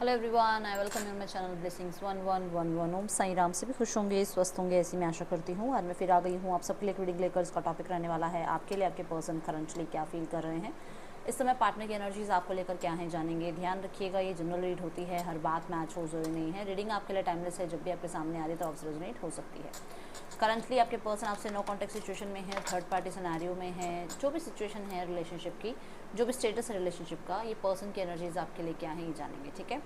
Hello everyone, I welcome you my channel blessings 1111। ओम साई राम से भी खुश होंगे, स्वस्थ होंगे, ऐसी मैं आशा करती हूँ। आज मैं फिर आ गई हूँ आप सबके लिए रीडिंग लेकर। इसका टॉपिक रहने वाला है आपके लिए आपके पर्सन करंटली क्या फील कर रहे हैं इस समय, पार्टनर की एनर्जीज आपको लेकर क्या है जानेंगे। ध्यान रखिएगा, ये जनरल रीड होती है, हर बात मैच हो जरूरी नहीं है। रीडिंग आपके लिए टाइमलेस है, जब भी आपके सामने आ रही है तो आपसे रेजोनेट हो सकती है। करंटली आपके पर्सन आपसे नो कॉन्टेक्ट सिचुएशन में है, थर्ड पार्टी सिनेरियो में है। जो भी सिचुएशन है रिलेशनशिप की, जो भी स्टेटस है रिलेशनशिप का, ये पर्सन की एनर्जीज आपके लिए क्या है ये जानेंगे। ठीक है,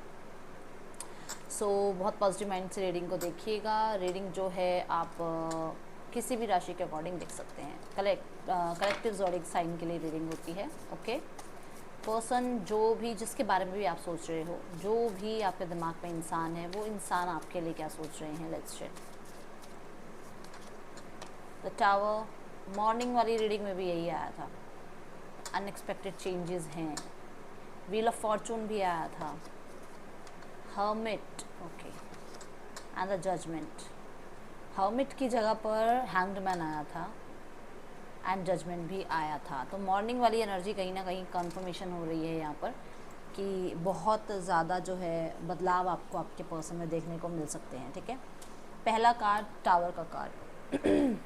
बहुत पॉजिटिव माइंड से रीडिंग को देखिएगा। रीडिंग जो है आप किसी भी राशि के अकॉर्डिंग देख सकते हैं। कलेक्टिव ज़ोडिक साइन के लिए रीडिंग होती है। ओके, पर्सन जो भी जिसके बारे में भी आप सोच रहे हो, जो भी आपके दिमाग में इंसान है, वो इंसान आपके लिए क्या सोच रहे हैं। Let's check the tower. Morning वाली रीडिंग में भी यही आया था, अनएक्सपेक्टेड चेंजेस हैं। व्हील ऑफ फॉर्चून भी आया था, hermit, okay, and the judgement. Hermit की जगह पर हैंग्ड मैन आया था एंड जजमेंट भी आया था। तो मॉर्निंग वाली एनर्जी कहीं ना कहीं कंफर्मेशन हो रही है यहाँ पर कि बहुत ज़्यादा जो है बदलाव आपको आपके पर्सन में देखने को मिल सकते हैं। ठीक है, पहला कार्ड टावर का कार्ड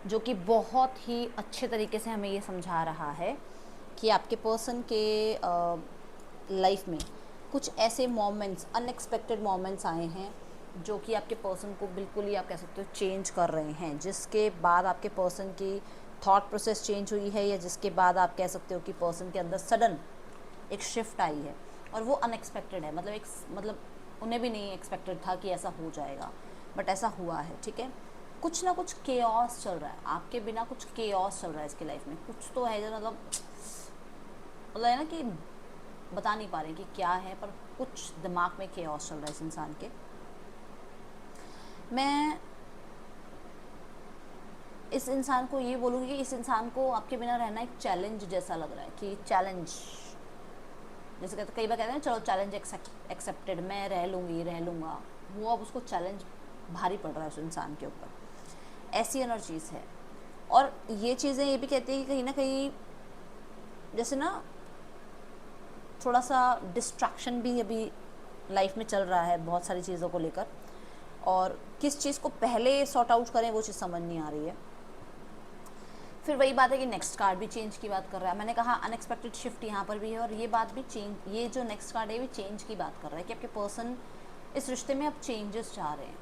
जो कि बहुत ही अच्छे तरीके से हमें ये समझा रहा है कि आपके पर्सन के लाइफ में कुछ ऐसे मोमेंट्स, अनएक्सपेक्टेड मोमेंट्स आए हैं जो कि आपके पर्सन को बिल्कुल ही आप कह सकते हो चेंज कर रहे हैं, जिसके बाद आपके पर्सन की थॉट प्रोसेस चेंज हुई है, या जिसके बाद आप कह सकते हो कि पर्सन के अंदर सडन एक शिफ्ट आई है और वो अनएक्सपेक्टेड है। मतलब उन्हें भी नहीं एक्सपेक्टेड था कि ऐसा हो जाएगा, बट ऐसा हुआ है। ठीक है, कुछ ना कुछ केओस चल रहा है आपके बिना, कुछ केओस चल रहा है इसकी लाइफ में। कुछ तो है जो मतलब है ना कि बता नहीं पा रहे कि क्या है, पर कुछ दिमाग में केओस चल रहा है इस इंसान के। मैं इस इंसान को ये बोलूँगी कि इस इंसान को आपके बिना रहना एक चैलेंज जैसा लग रहा है कि चैलेंज, जैसे कहते कई बार कहते हैं चलो चैलेंज एक्सेप्टेड, मैं रह लूँगी रह लूँगा, वो अब उसको चैलेंज भारी पड़ रहा है उस इंसान के ऊपर। ऐसी एनर्जीज है। और ये चीज़ें ये भी कहती है कि कहीं ना कहीं जैसे ना थोड़ा सा डिस्ट्रैक्शन भी अभी लाइफ में चल रहा है बहुत सारी चीज़ों को लेकर, और किस चीज़ को पहले सॉर्ट आउट करें वो चीज़ समझ नहीं आ रही है। फिर वही बात है कि नेक्स्ट कार्ड भी चेंज की बात कर रहा है। मैंने कहा अनएक्सपेक्टेड शिफ्ट यहाँ पर भी है, और ये बात भी चेंज, ये जो नेक्स्ट कार्ड है ये चेंज की बात कर रहा है कि आपके पर्सन इस रिश्ते में अब चेंजेस चाह रहे हैं।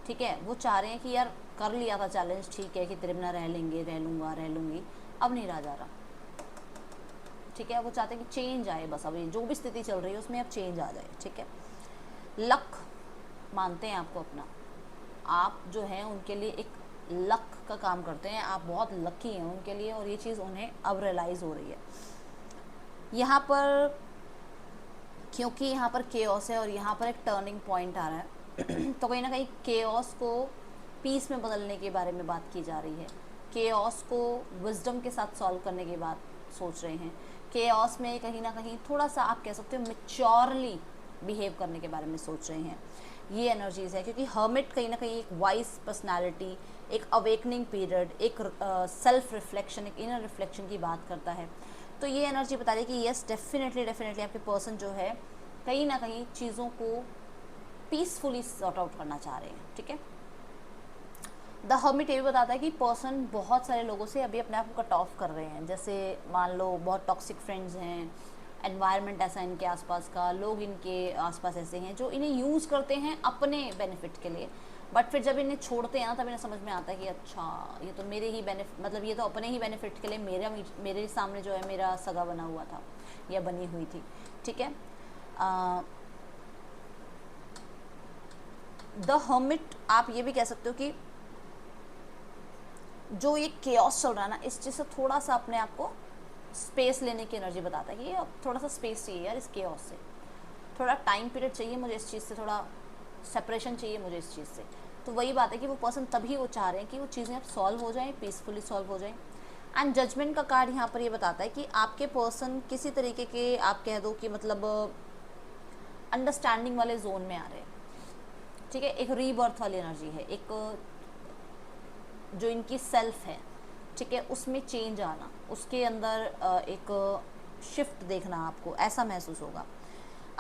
ठीक है, वो चाह रहे हैं कि यार कर लिया था चैलेंज, ठीक है कि तेरे बिना रह लेंगे, रह लूँगा रह लूँगी, अब नहीं रहा जा रहा। ठीक है, वो चाहते हैं कि चेंज आए, बस अभी जो भी स्थिति चल रही है उसमें अब चेंज आ जाए। ठीक है, लक मानते हैं आपको अपना, आप जो है उनके लिए एक लक का काम करते हैं, आप बहुत लकी हैं उनके लिए, और ये चीज़ उन्हें अब रियलाइज़ हो रही है यहाँ पर, क्योंकि यहाँ पर केओस है और यहाँ पर एक टर्निंग पॉइंट आ रहा है तो कहीं ना कहीं केओस को पीस में बदलने के बारे में बात की जा रही है, केओस को विजडम के साथ सॉल्व करने की बात सोच रहे हैं, केओस में कहीं ना कहीं थोड़ा सा आप कह सकते हो मेच्योरली बिहेव करने के बारे में सोच रहे हैं। ये एनर्जीज है क्योंकि हर्मिट कहीं ना कहीं एक वाइज पर्सनालिटी, एक अवेकनिंग पीरियड, एक सेल्फ रिफ्लेक्शन, एक इनर रिफ्लेक्शन की बात करता है। तो ये एनर्जी बता रही है कि यस डेफिनेटली आपके पर्सन जो है कहीं ना कहीं चीज़ों को पीसफुली सॉर्ट आउट करना चाह रहे हैं। ठीक है, द हर्मिट ये भी बताता है कि पर्सन बहुत सारे लोगों से अभी अपने आप को कट ऑफ कर रहे हैं। जैसे मान लो बहुत टॉक्सिक फ्रेंड्स हैं, एनवायरनमेंट ऐसा इनके आसपास का, लोग इनके आसपास ऐसे हैं जो इन्हें यूज़ करते हैं अपने बेनिफिट के लिए, बट फिर जब इन्हें छोड़ते हैं ना तब इन्हें समझ में आता है कि अच्छा ये तो मेरे ही बेनिफिट, मतलब ये तो अपने ही बेनिफिट के लिए मेरे सामने जो है मेरा सगा बना हुआ था या बनी हुई थी। ठीक है, द हर्मिट आप ये भी कह सकते हो कि जो ये केओस चल रहा है ना, इस चीज़ से थोड़ा सा अपने आप को स्पेस लेने की एनर्जी बताता है कि अब थोड़ा सा स्पेस चाहिए यार, इस केओस से थोड़ा टाइम पीरियड चाहिए मुझे, इस चीज़ से थोड़ा सेपरेशन चाहिए मुझे इस चीज़ से। तो वही बात है कि वो पर्सन तभी वो चाह रहे हैं कि वो चीज़ें अब सॉल्व हो जाएं, पीसफुली सॉल्व हो जाएं। एंड जजमेंट का कार्ड यहाँ पर ये बताता है कि आपके पर्सन किसी तरीके के, आप कह दो कि मतलब अंडरस्टैंडिंग वाले जोन में आ रहे हैं। ठीक है, एक रीबर्थ वाली एनर्जी है, एक जो इनकी सेल्फ है, ठीक है, उसमें चेंज आना, उसके अंदर एक शिफ्ट देखना आपको ऐसा महसूस होगा।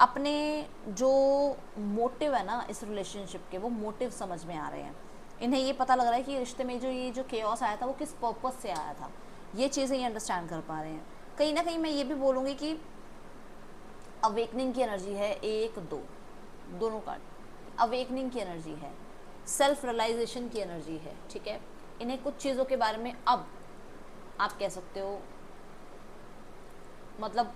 अपने जो मोटिव है ना इस रिलेशनशिप के, वो मोटिव समझ में आ रहे हैं। इन्हें ये पता लग रहा है कि रिश्ते में जो ये जो केओस आया था वो किस पर्पस से आया था, ये चीज़ें ये अंडरस्टैंड कर पा रहे हैं। कहीं ना कहीं मैं ये भी बोलूँगी कि अवेकनिंग की एनर्जी है, एक दो दोनों कार्ड अवेकनिंग की एनर्जी है, सेल्फ रियलाइजेशन की एनर्जी है, ठीक है। इन्हें कुछ चीज़ों के बारे में अब आप कह सकते हो, मतलब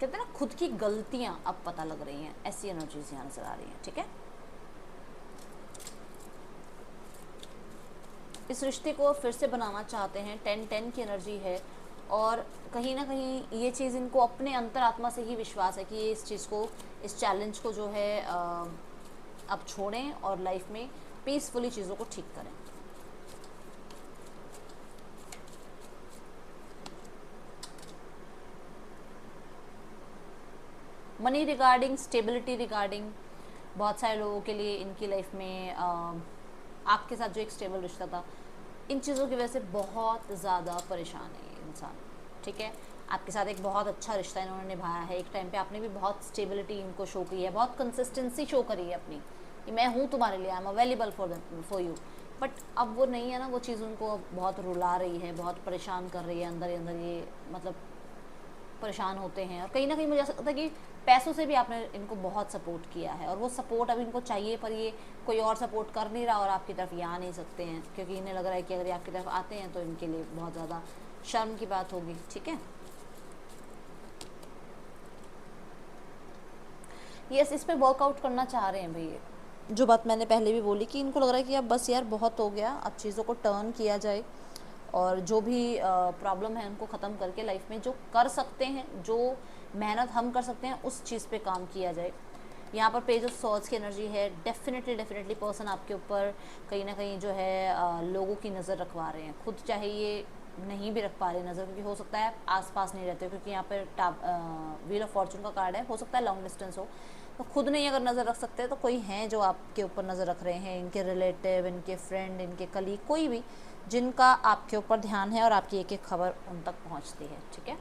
कहते हैं ना, खुद की गलतियां अब पता लग रही हैं, ऐसी एनर्जीज यहाँ नजर आ रही हैं, ठीक है। इस रिश्ते को फिर से बनाना चाहते हैं, 10-10 की एनर्जी है, और कहीं ना कहीं ये चीज़ इनको अपने अंतरात्मा से ही विश्वास है कि ये इस चीज़ को, इस चैलेंज को जो है अब छोड़ें और लाइफ में पीसफुली चीज़ों को ठीक करें। मनी रिगार्डिंग, स्टेबिलिटी रिगार्डिंग, बहुत सारे लोगों के लिए इनकी लाइफ में आपके साथ जो एक स्टेबल रिश्ता था, इन चीज़ों की वजह से बहुत ज़्यादा परेशान है ये इंसान, ठीक है। आपके साथ एक बहुत अच्छा रिश्ता इन्होंने निभाया है, एक टाइम पे आपने भी बहुत स्टेबिलिटी इनको शो की है, बहुत कंसिस्टेंसी शो करी है अपनी, कि मैं हूँ तुम्हारे लिए, I am available for you. But अब वो नहीं है ना, वो चीज़ उनको बहुत रुला रही है, बहुत परेशान कर रही है, अंदर ही अंदर ये मतलब परेशान होते हैं। और कहीं ना कहीं मुझे ऐसा लगता है कि पैसों से भी आपने इनको बहुत सपोर्ट किया है, और वो सपोर्ट अभी इनको चाहिए, पर ये कोई और सपोर्ट कर नहीं रहा और आपकी तरफ ये आ नहीं सकते हैं, क्योंकि इन्हें लग रहा है कि अगर ये आपकी तरफ आते हैं तो इनके लिए बहुत ज़्यादा शर्म की बात होगी, ठीक है। यस, इस पर वर्कआउट करना चाह रहे हैं भैया, जो बात मैंने पहले भी बोली कि इनको लग रहा है कि अब बस यार बहुत हो गया, अब चीज़ों को टर्न किया जाए, और जो भी प्रॉब्लम है उनको ख़त्म करके लाइफ में जो कर सकते हैं, जो मेहनत हम कर सकते हैं, उस चीज़ पे काम किया जाए। यहाँ पर पेज ऑफ सॉर्ड्स की एनर्जी है, डेफिनेटली पर्सन आपके ऊपर कहीं ना कहीं जो है लोगों की नज़र रखवा रहे हैं, खुद चाहे ये नहीं भी रख पा रहे नज़र, क्योंकि हो सकता है आसपास नहीं रहते, क्योंकि यहाँ पर व्हील ऑफ फॉर्चून का कार्ड है, हो सकता है लॉन्ग डिस्टेंस हो, तो खुद नहीं अगर नज़र रख सकते तो कोई हैं जो आपके ऊपर नज़र रख रहे हैं, इनके रिलेटिव, इनके फ्रेंड, इनके कलीग, कोई भी जिनका आपके ऊपर ध्यान है और आपकी एक एक खबर उन तक पहुंचती है, ठीक है।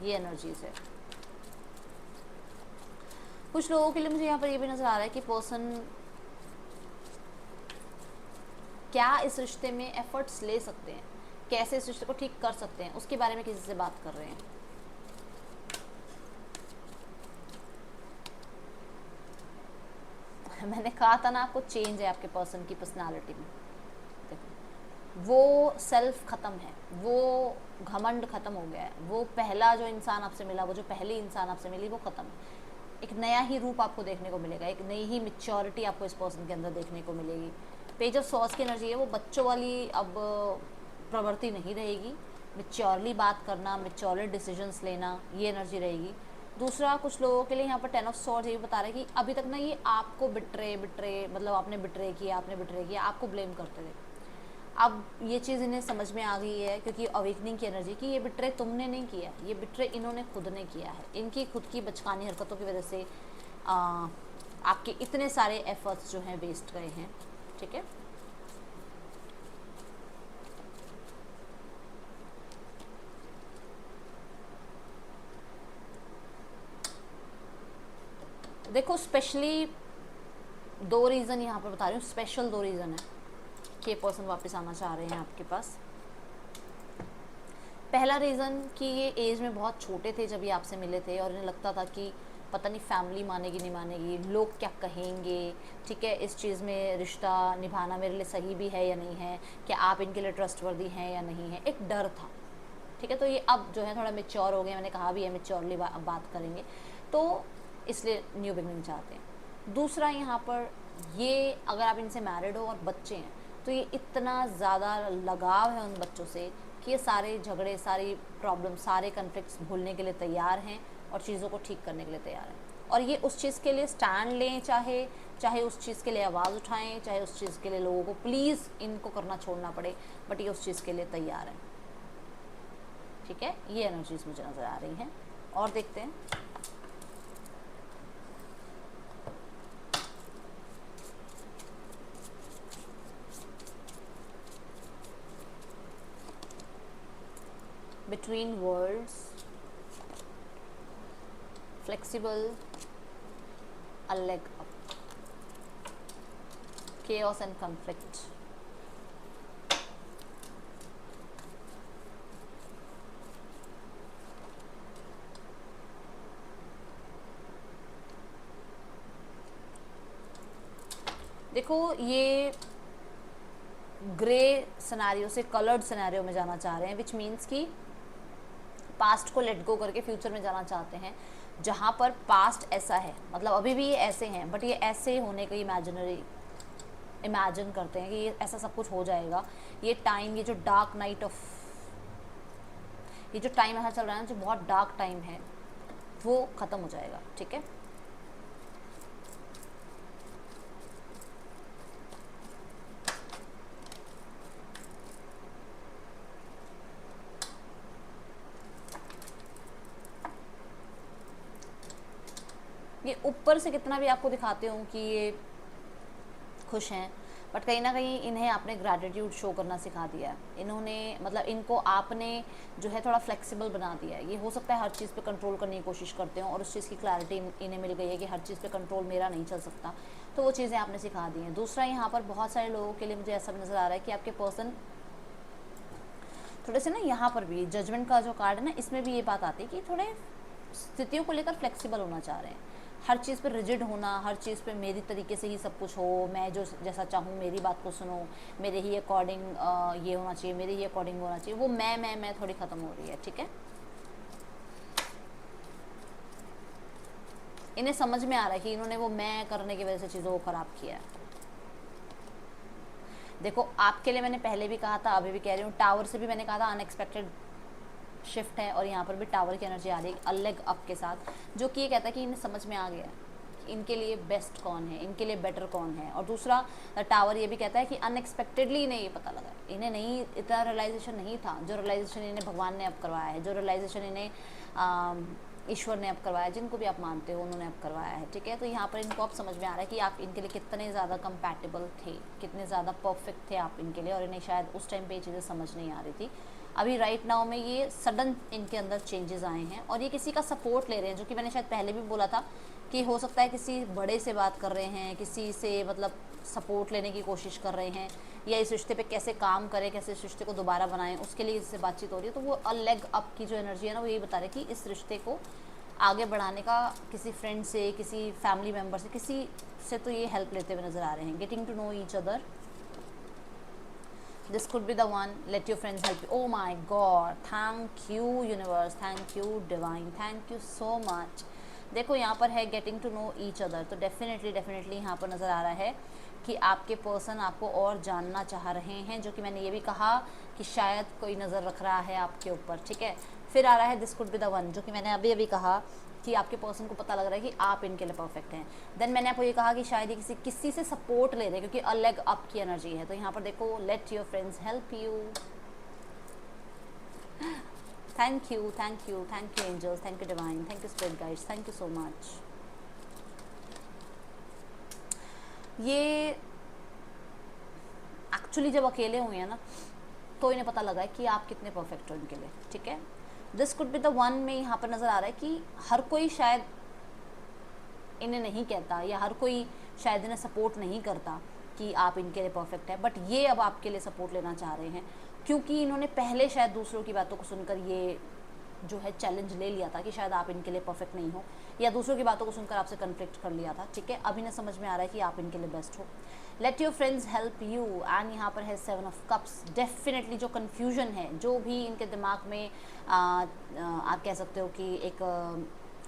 ये एनर्जीज है। कुछ लोगों के लिए मुझे यहाँ पर ये भी नज़र आ रहा है कि पर्सन क्या इस रिश्ते में एफर्ट्स ले सकते हैं, कैसे इस रिश्ते को ठीक कर सकते हैं, उसके बारे में किसी से बात कर रहे हैं। मैंने कहा था ना आपको, चेंज है आपके पर्सन की पर्सनालिटी में। देखो, वो सेल्फ ख़त्म है, वो घमंड ख़त्म हो गया है, वो पहला जो इंसान आपसे मिला, वो जो पहली इंसान आपसे मिली, वो ख़त्म है। एक नया ही रूप आपको देखने को मिलेगा, एक नई ही मैच्योरिटी आपको इस पर्सन के अंदर देखने को मिलेगी। पेज ऑफ सॉर्ड्स की एनर्जी है, वो बच्चों वाली अब प्रवृत्ति नहीं रहेगी, मैच्योरली बात करना, मैच्योर डिसीजंस लेना, ये एनर्जी रहेगी। दूसरा, कुछ लोगों के लिए यहाँ पर 10 ऑफ सॉर्ड्स ये बता रहा है कि अभी तक ना ये आपको बिट्रे मतलब आपने बिट्रे किया, आपको ब्लेम करते थे। अब ये चीज़ इन्हें समझ में आ गई है, क्योंकि अवेकनिंग की एनर्जी की, ये बिट्रे तुमने नहीं किया, ये बिट्रे इन्होंने खुद ने किया है, इनकी खुद की बचकानी हरकतों की वजह से आपके इतने सारे एफर्ट्स जो हैं वेस्ट गए हैं, ठीक है। देखो, स्पेशली 2 रीज़न यहाँ पर बता रही हूँ, स्पेशल 2 रीज़न है कि ये पर्सन वापस आना चाह रहे हैं आपके पास। पहला रीज़न कि ये एज में बहुत छोटे थे जब ये आपसे मिले थे, और इन्हें लगता था कि पता नहीं फैमिली मानेगी नहीं मानेगी, लोग क्या कहेंगे, ठीक है, इस चीज़ में रिश्ता निभाना मेरे लिए सही भी है या नहीं है, क्या आप इनके लिए ट्रस्टवर्दी हैं या नहीं है, एक डर था, ठीक है। तो ये अब जो है थोड़ा मेच्योर हो गए, मैंने कहा भी है मेच्योरली बात करेंगे, तो इसलिए न्यू बिगनिंग चाहते हैं। दूसरा, यहाँ पर ये अगर आप इनसे मैरिड हो और बच्चे हैं, तो ये इतना ज़्यादा लगाव है उन बच्चों से कि ये सारे झगड़े, सारी प्रॉब्लम, सारे कन्फ्लिक्ट्स भूलने के लिए तैयार हैं और चीज़ों को ठीक करने के लिए तैयार हैं, और ये उस चीज़ के लिए स्टैंड लें, चाहे उस चीज़ के लिए आवाज़ उठाएं, चाहे उस चीज़ के लिए लोगों को प्लीज़ इनको करना छोड़ना पड़े, बट ये उस चीज़ के लिए तैयार हैं, ठीक है। ये एनर्जीज मुझे नज़र आ रही हैं, और देखते हैं। Between worlds, flexible, a leg up, chaos and conflict. देखो ये ग्रे सिनेरियो से कलर्ड सिनेरियो में जाना चाह रहे हैं, विच मीन्स कि पास्ट को लेट गो करके फ्यूचर में जाना चाहते हैं, जहाँ पर पास्ट ऐसा है, मतलब अभी भी ये ऐसे हैं, बट ये ऐसे होने का इमेजिन करते हैं कि ये ऐसा सब कुछ हो जाएगा। ये टाइम, ये जो डार्क नाइट ऑफ, ये जो टाइम ऐसा चल रहा है ना, जो बहुत डार्क टाइम है, वो ख़त्म हो जाएगा। ठीक है, ये ऊपर से कितना भी आपको दिखाते हो कि ये खुश हैं, बट कहीं ना कहीं इन्हें आपने ग्रैटिट्यूड शो करना सिखा दिया है। इन्होंने, मतलब इनको आपने जो है थोड़ा फ्लेक्सिबल बना दिया है। ये हो सकता है हर चीज़ पे कंट्रोल करने की कोशिश करते हो और उस चीज़ की क्लैरिटी इन्हें मिल गई है कि हर चीज़ पे कंट्रोल मेरा नहीं चल सकता, तो वो चीज़ें आपने सिखा दी हैं। दूसरा, यहाँ पर बहुत सारे लोगों के लिए मुझे ऐसा भी नज़र आ रहा है कि आपके पर्सन थोड़े से ना, यहाँ पर भी जजमेंट का जो कार्ड है ना, इसमें भी ये बात आती है कि थोड़े स्थितियों को लेकर फ्लेक्सिबल होना चाह रहे हैं। हर चीज़ पे रिजिड होना, हर चीज़ पे मेरी तरीके से ही सब कुछ हो, मैं जो जैसा चाहूँ मेरी बात को सुनो, मेरे ही अकॉर्डिंग ये होना चाहिए, मेरे ही अकॉर्डिंग होना चाहिए, वो मैं थोड़ी ख़त्म हो रही है। ठीक है, इन्हें समझ में आ रहा है कि इन्होंने वो मैं करने की वजह से चीज़ों को ख़राब किया है। देखो आपके लिए मैंने पहले भी कहा था, अभी भी कह रही हूँ, टावर से भी मैंने कहा था अनएक्सपेक्टेड शिफ्ट है, और यहाँ पर भी टावर की एनर्जी आ रही है अलग अप के साथ, जो कि ये कहता है कि इन्हें समझ में आ गया है इनके लिए बेस्ट कौन है, इनके लिए बेटर कौन है। और दूसरा, टावर ये भी कहता है कि अनएक्सपेक्टेडली इन्हें ये पता लगा, इन्हें नहीं, इतना रियलाइजेशन नहीं था, जो रियलाइजेशन इन्हें भगवान ने अब करवाया है, जो रियलाइजेशन इन्हें ईश्वर ने अब करवाया, जिनको भी आप मानते हो उन्होंने अब करवाया है। ठीक है, तो यहाँ पर इनको अब समझ में आ रहा है कि आप इनके लिए कितने ज़्यादा कंपैटिबल थे, कितने ज़्यादा परफेक्ट थे आप इनके लिए, और इन्हें शायद उस टाइम पे ये चीज़ें समझ नहीं आ रही थी। अभी राइट नाउ में ये सडन इनके अंदर चेंजेस आए हैं, और ये किसी का सपोर्ट ले रहे हैं, जो कि मैंने शायद पहले भी बोला था कि हो सकता है किसी बड़े से बात कर रहे हैं, किसी से मतलब सपोर्ट लेने की कोशिश कर रहे हैं, या इस रिश्ते पे कैसे काम करें, कैसे इस रिश्ते को दोबारा बनाएं, उसके लिए इससे बातचीत हो रही है। तो वो लेग अप की जो एनर्जी है ना, वो यही बता रहे कि इस रिश्ते को आगे बढ़ाने का किसी फ्रेंड से, किसी फैमिली मेम्बर से, किसी से तो ये हेल्प लेते हुए नज़र आ रहे हैं। Getting to know each other, this could be the one. Let your friends help you. Oh my god, thank you universe, thank you divine, thank you so much. देखो यहाँ पर है getting to know each other, तो definitely यहाँ पर नज़र आ रहा है कि आपके पर्सन आपको और जानना चाह रहे हैं, जो कि मैंने ये भी कहा कि शायद कोई नज़र रख रहा है आपके ऊपर। ठीक है, फिर आ रहा है this could be the one, जो कि मैंने अभी कहा कि आपके पर्सन को पता लग रहा है कि आप इनके लिए परफेक्ट हैं। देन मैंने आपको ये कहा कि शायद ये किसी से सपोर्ट ले रहे हैं, क्योंकि अलग अप की एनर्जी है। तो यहाँ पर देखो, let your friends help you. Thank you angels, thank you divine, thank you spirit guides, thank you so much. ये एक्चुअली जब अकेले हुए हैं ना, तो इन्हें पता लगा है कि आप कितने परफेक्ट हो इनके लिए। ठीक है, this could be the one में यहाँ पर नज़र आ रहा है कि हर कोई शायद इन्हें नहीं कहता, या हर कोई शायद इन्हें सपोर्ट नहीं करता कि आप इनके लिए परफेक्ट है, बट ये अब आपके लिए सपोर्ट लेना चाह रहे हैं, क्योंकि इन्होंने पहले शायद दूसरों की बातों को सुनकर ये जो है चैलेंज ले लिया था कि शायद आप इनके लिए परफेक्ट नहीं हो, या दूसरों की बातों को सुनकर आपसे कन्फ्लिक्ट कर लिया था। ठीक है, अब इन्हें समझ में आ रहा है कि आप इनके लिए बेस्ट हो। Late your friends help you, and यहाँ पर है 7 ऑफ कप्स। डेफिनेटली जो कन्फ्यूजन है, जो भी इनके दिमाग में आप कह सकते हो कि एक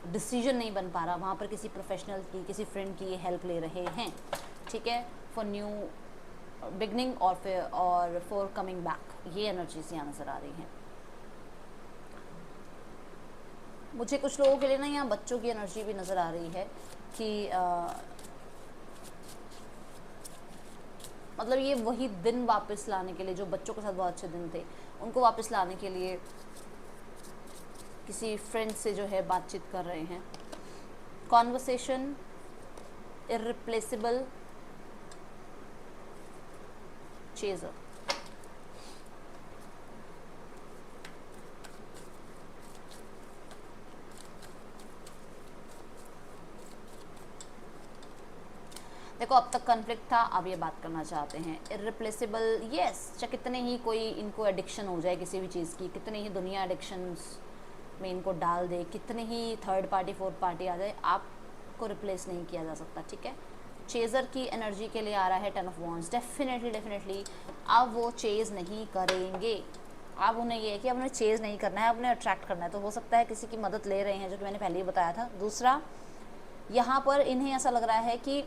डिसीजन नहीं बन पा रहा, वहाँ पर किसी प्रोफेशनल की, किसी फ्रेंड की हेल्प ले रहे हैं। ठीक है, फॉर न्यू बिगनिंग और फॉर कमिंग बैक, ये एनर्जीज यहाँ नज़र आ रही हैं। मुझे कुछ लोगों के लिए ना यहाँ बच्चों की एनर्जी भी नज़र आ रही है कि मतलब ये वही दिन वापस लाने के लिए, जो बच्चों के साथ बहुत अच्छे दिन थे, उनको वापस लाने के लिए किसी फ्रेंड से जो है बातचीत कर रहे हैं। कॉन्वर्सेशन इररिप्लेसेबल चेजर, देखो अब तक कन्फ्लिक्ट था, अब ये बात करना चाहते हैं इररिप्लेसेबल। यस, चाहे कितने ही कोई इनको एडिक्शन हो जाए किसी भी चीज़ की, कितने ही दुनिया एडिक्शंस में इनको डाल दे, कितने ही थर्ड पार्टी फोर्थ पार्टी आ जाए, आपको रिप्लेस नहीं किया जा सकता, ठीक है। चेज़र की एनर्जी के लिए आ रहा है 10 ऑफ वॉन्ड्स। डेफिनेटली अब वो चेज़ नहीं करेंगे। अब उन्हें ये है कि अब उन्हें चेज़ नहीं करना है, अब उन्हें अट्रैक्ट करना है। तो हो सकता है किसी की मदद ले रहे हैं, जो कि मैंने पहले ही बताया था। दूसरा, यहाँ पर इन्हें ऐसा लग रहा है कि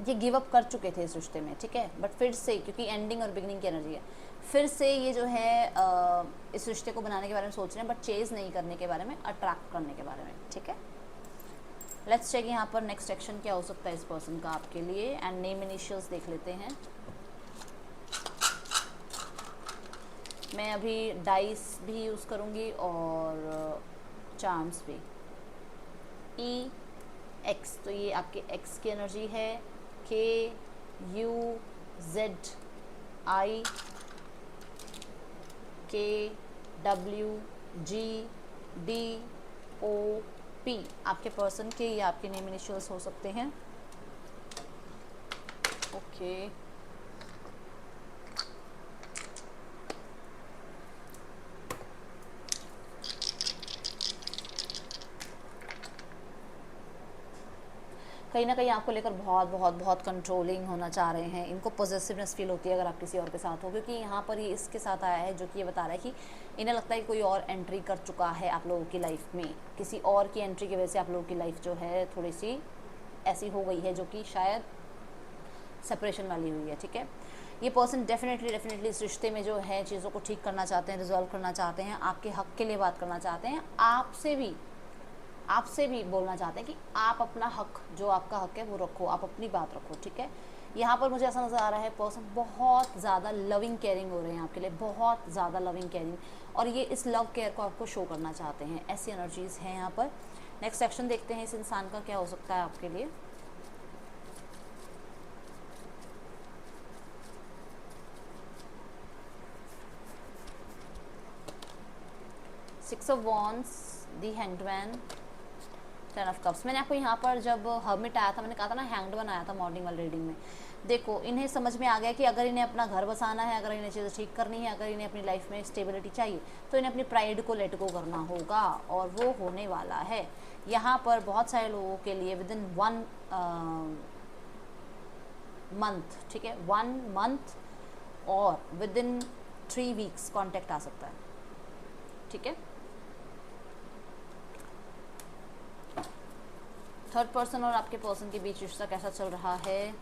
ये गिव अप कर चुके थे इस रिश्ते में, ठीक है, बट फिर से, क्योंकि एंडिंग और बिगनिंग की एनर्जी है, फिर से ये जो है इस रिश्ते को बनाने के बारे में सोच रहे हैं, बट चेज़ नहीं करने के बारे में, अट्रैक्ट करने के बारे में, ठीक है। लेट्स चेक यहाँ पर नेक्स्ट एक्शन क्या हो सकता है इस पर्सन का आपके लिए, एंड नेम इनिशियल्स देख लेते हैं। मैं अभी डाइस भी यूज़ करूँगी और चार्म्स भी। ई एक्स, तो ये आपके एक्स की एनर्जी है। के you Z I K W G D O P, आपके पर्सन के या आपके नेम इनिशियल्स हो सकते हैं। ओके, कहीं ना कहीं आपको लेकर बहुत बहुत बहुत कंट्रोलिंग होना चाह रहे हैं। इनको पॉजिटिवनेस फील होती है अगर आप किसी और के साथ हो, क्योंकि यहाँ पर ये इसके साथ आया है जो कि ये बता रहा है कि इन्हें लगता है कि कोई और एंट्री कर चुका है आप लोगों की लाइफ में। किसी और की एंट्री की वजह से आप लोगों की लाइफ जो है थोड़ी सी ऐसी हो गई है, जो कि शायद सेपरेशन वाली हुई है, ठीक है। ये पर्सन डेफिनेटली इस रिश्ते में जो है चीज़ों को ठीक करना चाहते हैं, रिजॉल्व करना चाहते हैं, आपके हक के लिए बात करना चाहते हैं, आपसे भी बोलना चाहते हैं कि आप अपना हक, जो आपका हक है वो रखो, आप अपनी बात रखो, ठीक है। यहाँ पर मुझे ऐसा नज़र आ रहा है पर्सन बहुत ज़्यादा लविंग केयरिंग हो रहे हैं आपके लिए, बहुत ज़्यादा लविंग केयरिंग, और ये इस लव केयर को आपको शो करना चाहते हैं। ऐसी एनर्जीज़ हैं यहाँ पर। नेक्स्ट सेक्शन देखते हैं इस इंसान का क्या हो सकता है आपके लिए। Six of wands, the hanged man, 10 of cups. मैंने आपको यहाँ पर जब हर्मिट आया था, मैंने कहा था ना हैंग्ड मैन आया था मॉर्निंग वाली रीडिंग में। देखो, इन्हें समझ में आ गया कि अगर इन्हें अपना घर बसाना है, अगर इन्हें चीज़ें ठीक करनी है, अगर इन्हें अपनी लाइफ में स्टेबिलिटी चाहिए, तो इन्हें अपनी प्राइड को लेट गो करना होगा, और वो होने वाला है। यहाँ पर बहुत सारे लोगों के लिए विद इन 1 मंथ, ठीक है, 1 मंथ और विद इन 3 वीक्स कॉन्टेक्ट आ सकता है, ठीक है। थर्ड पर्सन और आपके पर्सन के बीच रिश्ता कैसा चल रहा है?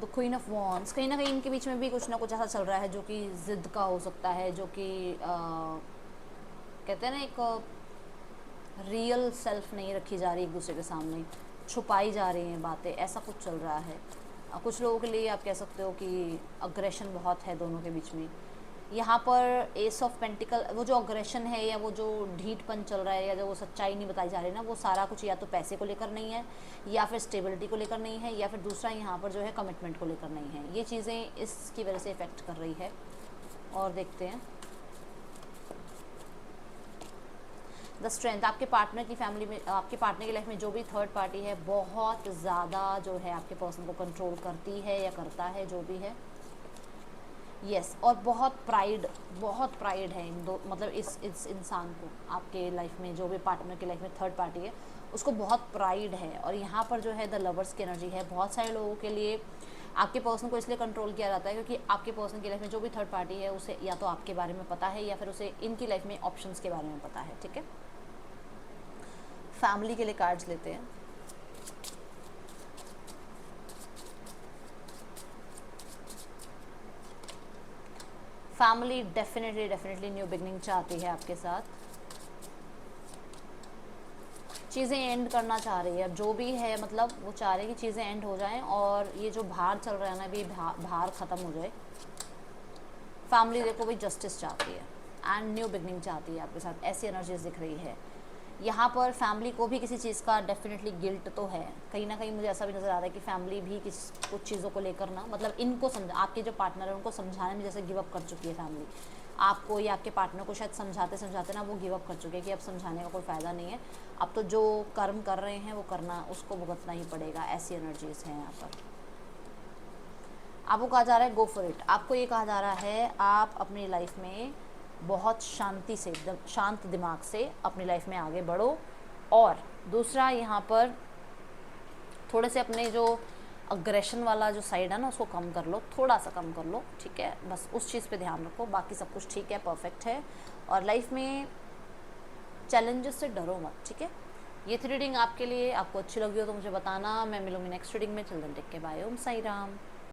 द क्वीन ऑफ वॉन्ड्स, कहीं ना कहीं इनके बीच में भी कुछ ना कुछ ऐसा चल रहा है जो कि जिद का हो सकता है, जो कि कहते हैं ना, एक रियल सेल्फ नहीं रखी जा रही एक दूसरे के सामने, छुपाई जा रही हैं बातें, ऐसा कुछ चल रहा है। कुछ लोगों के लिए आप कह सकते हो कि अग्रेशन बहुत है दोनों के बीच में। यहाँ पर एस ऑफ पेंटिकल, वो जो अग्रेशन है या वो जो ढीठपन चल रहा है या जो वो सच्चाई नहीं बताई जा रही ना, वो सारा कुछ या तो पैसे को लेकर नहीं है, या फिर स्टेबिलिटी को लेकर नहीं है, या फिर दूसरा यहाँ पर जो है कमिटमेंट को लेकर नहीं है। ये चीज़ें इसकी वजह से इफ़ेक्ट कर रही है। और देखते हैं द स्ट्रेंथ, आपके पार्टनर की फैमिली में, आपके पार्टनर की लाइफ में जो भी थर्ड पार्टी है, बहुत ज़्यादा जो है आपके पर्सन को कंट्रोल करती है या करता है, जो भी है। यस, और बहुत प्राइड है इन दो, मतलब इस इंसान को, आपके लाइफ में जो भी पार्टनर की लाइफ में थर्ड पार्टी है, उसको बहुत प्राइड है। और यहाँ पर जो है द लवर्स की एनर्जी है। बहुत सारे लोगों के लिए आपके पर्सन को इसलिए कंट्रोल किया जाता है क्योंकि आपके पर्सन की लाइफ में जो भी थर्ड पार्टी है, उसे या तो आपके बारे में पता है या फिर उसे इनकी लाइफ में ऑप्शंस के बारे में पता है, ठीक है। फैमिली के लिए कार्ड्स लेते हैं। फैमिली डेफिनेटली न्यू बिगनिंग चाहती है आपके साथ, चीज़ें एंड करना चाह रही है। अब जो भी है, मतलब वो चाह रहे हैं कि चीज़ें एंड हो जाएं और ये जो भार चल रहा है ना, भी भार ख़त्म हो जाए। फैमिली देखो भाई जस्टिस चाहती है एंड न्यू बिगनिंग चाहती है आपके साथ, ऐसी एनर्जीज दिख रही है। यहाँ पर फैमिली को भी किसी चीज़ का डेफिनेटली गिल्ट तो है, कहीं ना कहीं मुझे ऐसा भी नज़र आ रहा है कि फैमिली भी कुछ चीज़ों को लेकर ना, मतलब इनको आपके जो पार्टनर है उनको समझाने में जैसे गिव अप कर चुकी है फैमिली। आपको या आपके पार्टनर को शायद समझाते समझाते ना वो गिव अप कर चुके हैं कि अब समझाने का कोई फ़ायदा नहीं है, अब तो जो कर्म कर रहे हैं वो करना, उसको भुगतना ही पड़ेगा। ऐसी एनर्जीज़ हैं यहाँ पर। आपको कहा जा रहा है गो फॉर इट। आपको ये कहा जा रहा है आप अपनी लाइफ में बहुत शांति से, एकदम शांत दिमाग से अपनी लाइफ में आगे बढ़ो। और दूसरा यहाँ पर थोड़े से अपने जो अग्रेशन वाला जो साइड है ना उसको कम कर लो, थोड़ा सा कम कर लो, ठीक है। बस उस चीज़ पे ध्यान रखो, बाकी सब कुछ ठीक है, परफेक्ट है। और लाइफ में चैलेंजेस से डरो मत, ठीक है। ये थी रीडिंग आपके लिए। आपको अच्छी लगी हो तो मुझे बताना। मैं मिलूंगी नेक्स्ट रीडिंग में। चिल्ड्रन टेक के बाय। ओम साई राम।